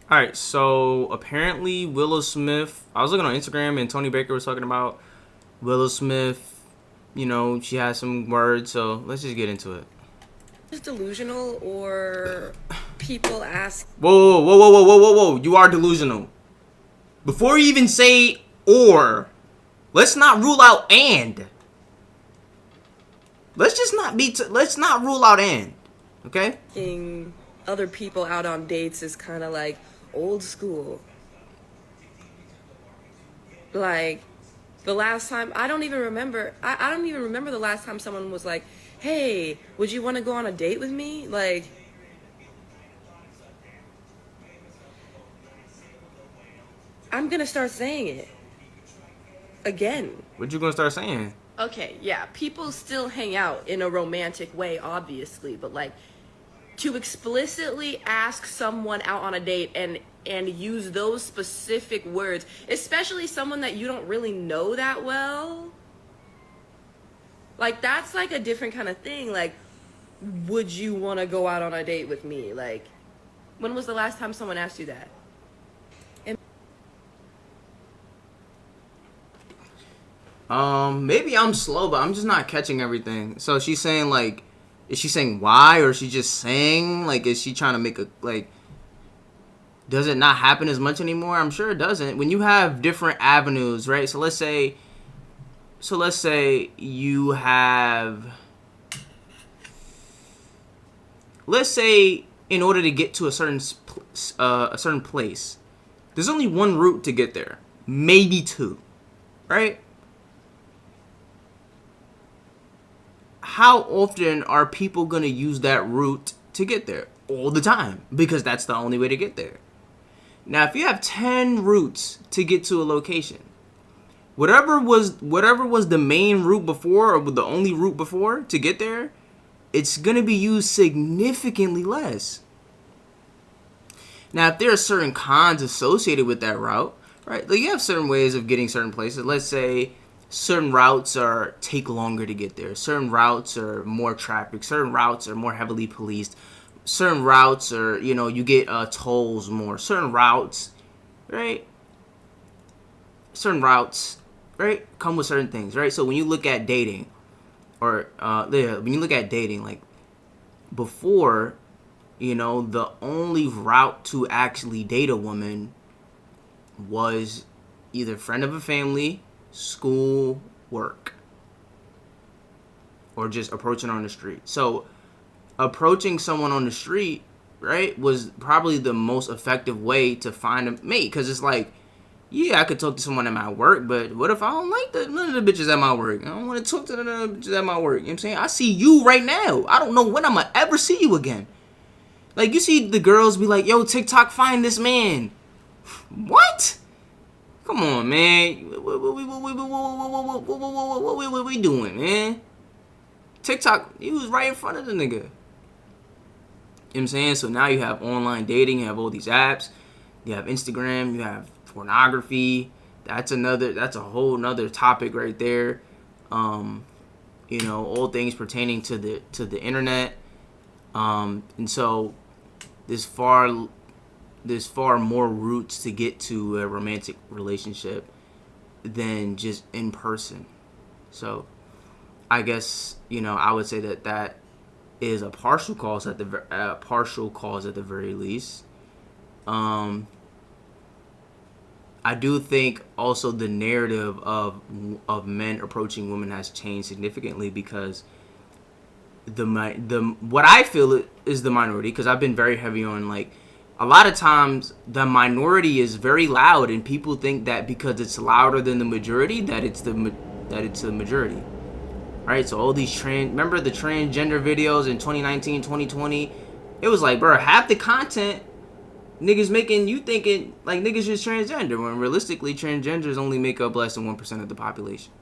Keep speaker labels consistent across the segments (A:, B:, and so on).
A: All right, so apparently Willow Smith. I was looking on Instagram and Tony Baker was talking about Willow Smith. She has some words, so let's just get into it.
B: Is delusional or people ask.
A: Whoa, whoa, whoa, whoa, whoa, whoa, whoa! You are delusional. Before you even say or, let's not rule out and. Let's just not be. Let's not rule out and. Okay.
B: Asking other people out on dates is kind of like old school. Like the last time, I don't even remember. I don't even remember the last time someone was like, "Hey, would you want to go on a date with me?" Like, I'm gonna start saying it again.
A: What you gonna start saying?
B: Okay, yeah, people still hang out in a romantic way, obviously, but like to explicitly ask someone out on a date and use those specific words, especially someone that you don't really know that well, like that's like a different kind of thing. Like, would you want to go out on a date with me? Like, when was the last time someone asked you that? And
A: Maybe I'm slow, but I'm just not catching everything. So she's saying like, is she saying why, or is she just saying like, is she trying to make a like? Does it not happen as much anymore? I'm sure it doesn't. When you have different avenues, right? So let's say you have, let's say in order to get to a certain place, there's only one route to get there, maybe two, right? How often are people going to use that route to get there? All the time, because that's the only way to get there. Now, if you have 10 routes to get to a location, whatever was the main route before, or the only route before to get there, it's going to be used significantly less. Now, if there are certain cons associated with that route, right? Like you have certain ways of getting certain places. Let's say certain routes are take longer to get there. Certain routes are more traffic. Certain routes are more heavily policed. Certain routes are, you get tolls more. Certain routes, right? Certain routes, right, come with certain things, right? So when you look at dating, or yeah, when you look at dating, like before, the only route to actually date a woman was either friend of a family, school, work, or just approaching on the street. So approaching someone on the street, right, was probably the most effective way to find a mate, because it's like, yeah, I could talk to someone at my work, but what if I don't like none of the bitches at my work? I don't want to talk to none of the bitches at my work. You know what I'm saying? I see you right now. I don't know when I'm going to ever see you again. Like, you see the girls be like, yo, TikTok, find this man. What? Come on, man. What we doing, man? TikTok, he was right in front of the nigga. You know what I'm saying? So now you have online dating, you have all these apps, you have Instagram, you have pornography. That's a whole nother topic right there. Um, all things pertaining to the internet. And so there's far there's far more routes to get to a romantic relationship than just in person. So I guess I would say that is a partial cause at the very least. Um, I do think also the narrative of men approaching women has changed significantly, because the what I feel is the minority, because I've been very heavy on, like, a lot of times the minority is very loud, and people think that because it's louder than the majority that it's the majority, right? So all these remember the transgender videos in 2019, 2020? It was like, bro, half the content niggas making you thinking like niggas just transgender, when realistically transgenders only make up less than 1% of the population.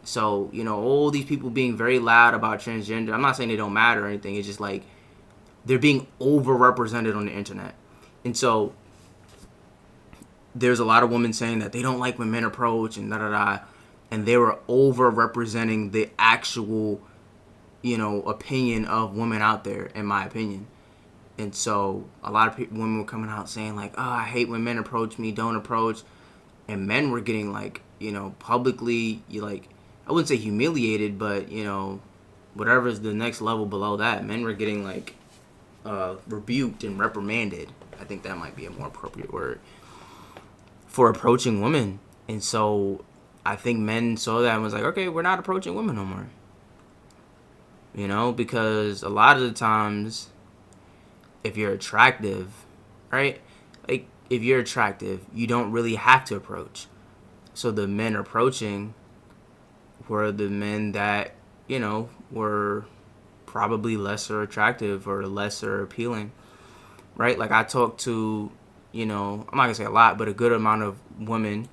A: So, all these people being very loud about transgender, I'm not saying they don't matter or anything, it's just like they're being overrepresented on the internet. And so there's a lot of women saying that they don't like when men approach and da da da, and they were overrepresenting the actual, opinion of women out there, in my opinion. And so a lot of women were coming out saying like, oh, I hate when men approach me, don't approach. And men were getting like, publicly, I wouldn't say humiliated, but, whatever's the next level below that, men were getting like rebuked and reprimanded. I think that might be a more appropriate word for approaching women. And so I think men saw that and was like, okay, we're not approaching women no more. Because a lot of the times, if you're attractive, right? Like, if you're attractive, you don't really have to approach. So the men approaching were the men that, were probably lesser attractive or lesser appealing, right? Like, I talked to, I'm not going to say a lot, but a good amount of women,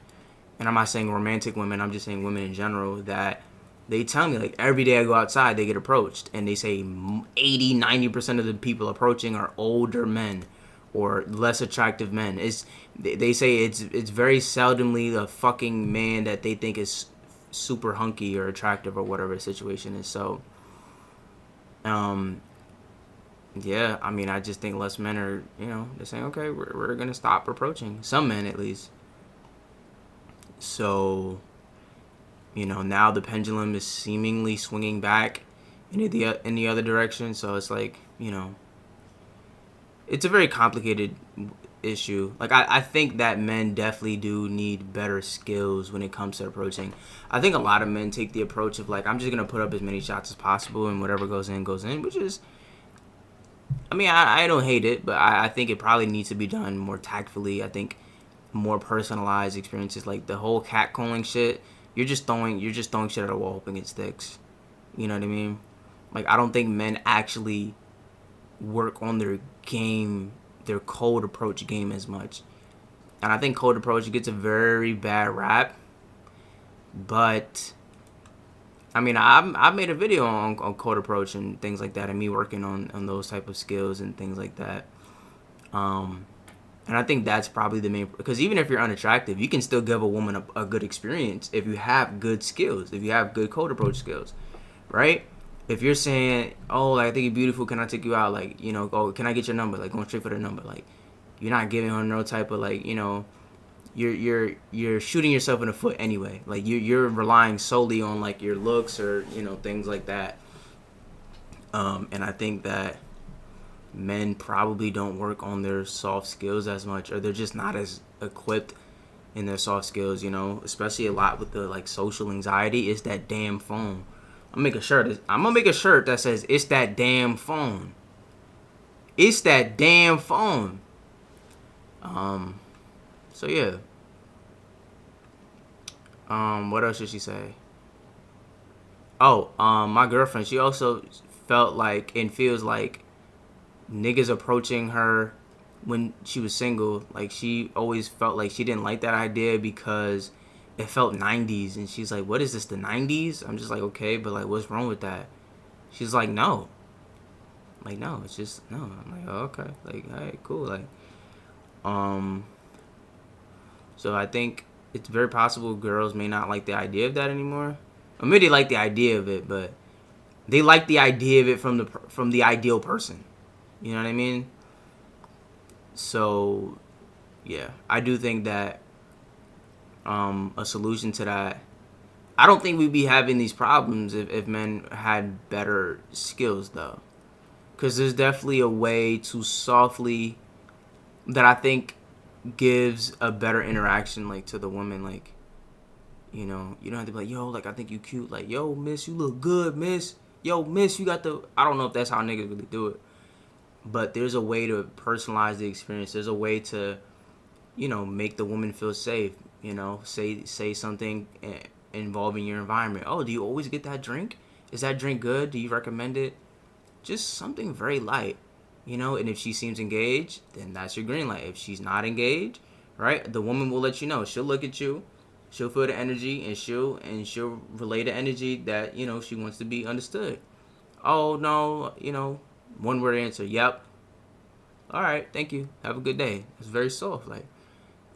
A: and I'm not saying romantic women, I'm just saying women in general, that they tell me, like, every day I go outside, they get approached. And they say 80-90% of the people approaching are older men or less attractive men. They say it's very seldomly a fucking man that they think is super hunky or attractive or whatever the situation is. So, yeah, I mean, I just think less men are, they're saying, okay, we're going to stop approaching. Some men, at least. So, now the pendulum is seemingly swinging back in the other direction. So it's like, it's a very complicated issue. Like, I think that men definitely do need better skills when it comes to approaching. I think a lot of men take the approach of like, I'm just going to put up as many shots as possible and whatever goes in, which is, I mean, I don't hate it, but I think it probably needs to be done more tactfully. I think more personalized experiences, like the whole catcalling shit, you're just throwing shit at a wall hoping it sticks. You know what I mean? Like, I don't think men actually work on their game, their cold approach game as much. And I think cold approach gets a very bad rap. But, I mean, I've made a video on cold approach and things like that, and me working on those type of skills and things like that. And I think that's probably the main, because even if you're unattractive, you can still give a woman a good experience if you have good skills, if you have good cold approach skills, right? If you're saying, oh, like, I think you're beautiful, can I take you out? Like, oh, can I get your number? Like, going straight for the number. Like, you're not giving her no type of, like, you're shooting yourself in the foot anyway. Like, you're relying solely on, like, your looks or, things like that. And I think that men probably don't work on their soft skills as much, or they're just not as equipped in their soft skills, especially a lot with the, like, social anxiety. It's that damn phone. I'm gonna make a shirt that says, it's that damn phone. It's that damn phone. So yeah. What else did she say? Oh, my girlfriend, she also felt like and feels like niggas approaching her when she was single. Like, she always felt like she didn't like that idea because it felt 90s. And she's like, what is this, the 90s? I'm just like, okay, but, like, what's wrong with that? She's like, no. Like, no, it's just, no. I'm like, oh, okay. Like, all right, cool. Like, so I think it's very possible girls may not like the idea of that anymore. Or maybe they like the idea of it, but they like the idea of it from the ideal person. You know what I mean? So, yeah, I do think that a solution to that, I don't think we'd be having these problems if men had better skills, though. Because there's definitely a way to softly, that I think gives a better interaction, like, to the woman. Like, you don't have to be like, yo, like, I think you cute. Like, yo, miss, you look good, miss. Yo, miss, you got the, I don't know if that's how niggas really do it. But there's a way to personalize the experience. There's a way to, make the woman feel safe. Say something involving your environment. Oh, do you always get that drink? Is that drink good? Do you recommend it? Just something very light, And if she seems engaged, then that's your green light. If she's not engaged, right, the woman will let you know. She'll look at you, she'll feel the energy, and she'll relay the energy that she wants to be understood. Oh no, one word answer, yep. All right, thank you. Have a good day. It's very soft, like.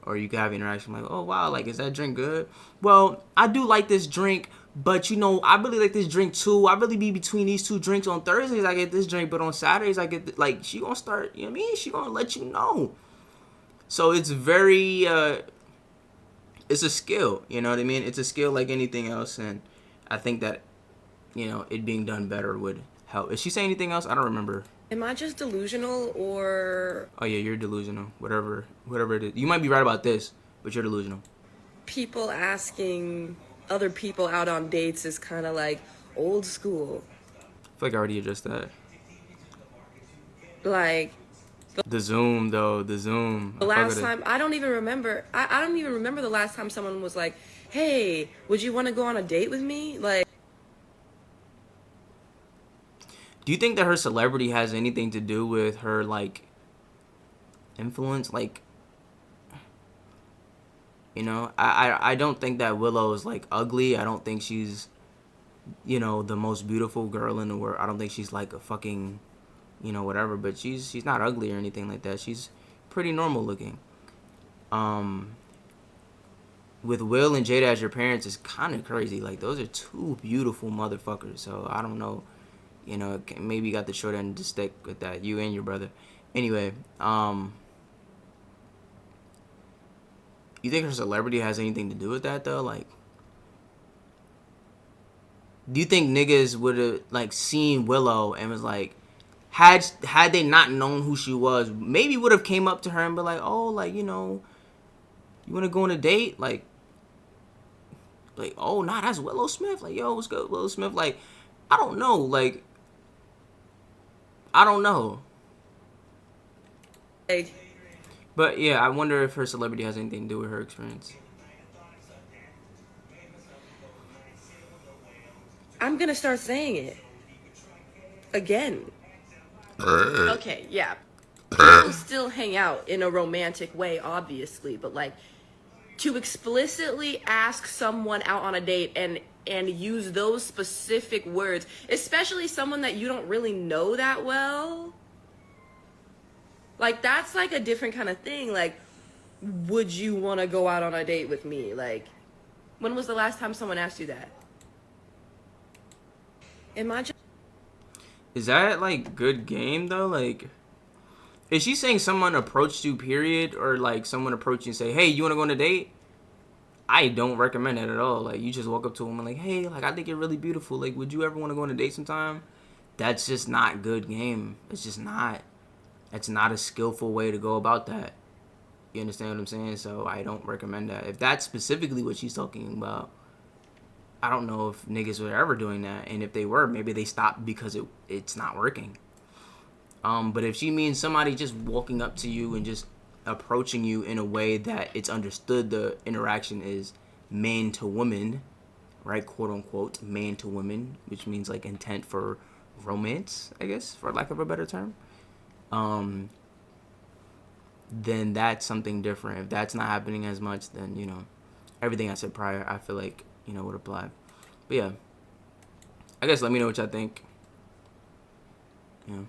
A: Or you can have interaction like, oh wow, like, is that drink good? Well, I do like this drink, But you know, I really like this drink too. I really be between these two drinks. On Thursdays I get this drink, but on Saturdays I get like she gonna start. You know what I mean? She gonna let you know. So it's very. It's a skill. You know what I mean? It's a skill like anything else, and I think that it being done better would help. Is she saying anything else? I don't remember.
B: Am I just delusional or
A: Oh yeah, you're delusional. Whatever it is, you might be right about this, but you're delusional.
B: people asking other people out on dates is kind of like old school?
A: I feel like I already addressed that.
B: Like
A: The Zoom though, the Zoom.
B: the last time, I don't even remember. I don't even remember the last time someone was like, "Hey, would you want to go on a date with me?" Like,
A: Do you think that her celebrity has anything to do with her like influence? Like, I don't think that Willow is like ugly. I don't think she's the most beautiful girl in the world. I don't think she's like a fucking whatever. But she's not ugly or anything like that. She's pretty normal looking. With Will and Jada as your parents is kind of crazy. Like those are two beautiful motherfuckers. So I don't know. Maybe you got the short end of the stick with that. You and your brother. Anyway, you think her celebrity has anything to do with that though? Like, do you think niggas would have like seen Willow and was like, had they not known who she was, maybe would have came up to her and be like, oh, like you want to go on a date? Like, oh, nah, that's Willow Smith. Like, yo, what's good, Willow Smith? Like, I don't know. Like, I don't know.
B: like
A: But yeah, I wonder if her celebrity has anything to do with her experience.
B: I'm gonna start saying it again. Okay, yeah. People still hang out in a romantic way, obviously, but like to explicitly ask someone out on a date and use those specific words, especially someone that you don't really know that well, like that's like a different kind of thing. Like, would you want to go out on a date with me? Like, when was the last time someone asked you that? Am I just
A: Is that like good game though? Like, is she saying someone approached you, period, or like someone approached you and say, "Hey, you want to go on a date?" I don't recommend that at all. Like, you just walk up to them and like, "Hey, like I think you're really beautiful. Like, would you ever want to go on a date sometime?" That's just not good game. It's just not. That's not a skillful way to go about that. You understand what I'm saying? So I don't recommend that. If that's specifically what she's talking about, I don't know if niggas were ever doing that, and if they were, maybe they stopped because it's not working. But if she means somebody just walking up to you and just approaching you in a way that it's understood the interaction is man to woman, right, quote unquote, man to woman, which means like intent for romance, I guess, for lack of a better term, then that's something different. If that's not happening as much, then everything I said prior, I feel like would apply. But yeah, I guess let me know what y'all think. Yeah.